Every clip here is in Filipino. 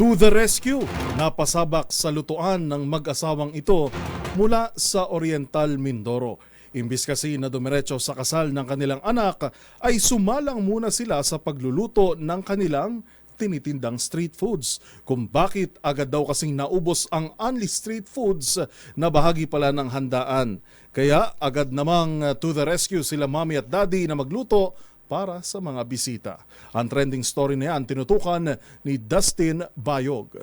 To the rescue, napasabak sa lutuan ng mag-asawang ito mula sa Oriental Mindoro. Imbis kasi na dumiretso sa kasal ng kanilang anak, ay sumalang muna sila sa pagluluto ng kanilang tinitindang street foods. Kung bakit agad daw kasing naubos ang only street foods na bahagi pala ng handaan. Kaya agad namang to the rescue sila mommy at daddy na magluto para sa mga bisita. Ang trending story na yan tinutukan ni Dustin Bayog.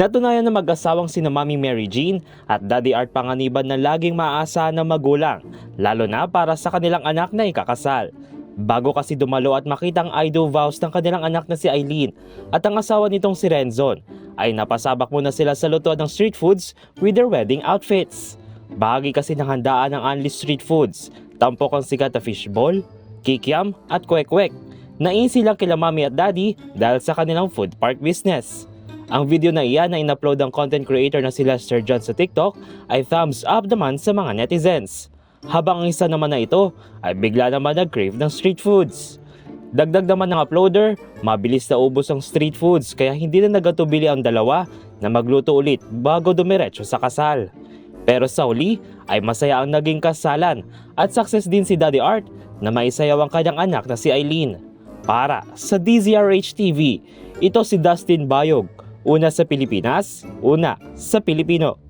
Natunayan na mag-asawang sina Mami Mary Jean at Daddy Art Panganiban na laging maaasahan ng magulang, lalo na para sa kanilang anak na ikakasal. Bago kasi dumalo at makita ang I do vows ng kanilang anak na si Eileen at ang asawa nitong si Renzon, ay napasabak muna sila sa lutuan ng street foods with their wedding outfits. Bahagi kasi ng handaan ng Only Street Foods, tampok ang sikat na fishball, kikiam at kwek-kwek. Nainsi lang kila Mami at Daddy dahil sa kanilang food park business. Ang video na iyan na in-upload ng content creator na sila Sir John sa TikTok ay thumbs up naman sa mga netizens. Habang ang isa naman na ito ay bigla naman nag-crave ng street foods. Dagdag naman ng uploader, mabilis na ubos ang street foods kaya hindi na nagatubili ang dalawa na magluto ulit bago dumiretso sa kasal. Pero sa huli ay masaya ang naging kasalan at success din si Daddy Art na maisayaw ang kanyang anak na si Eileen. Para sa DZRH TV, ito si Dustin Bayog. Una sa Pilipinas, una sa Pilipino.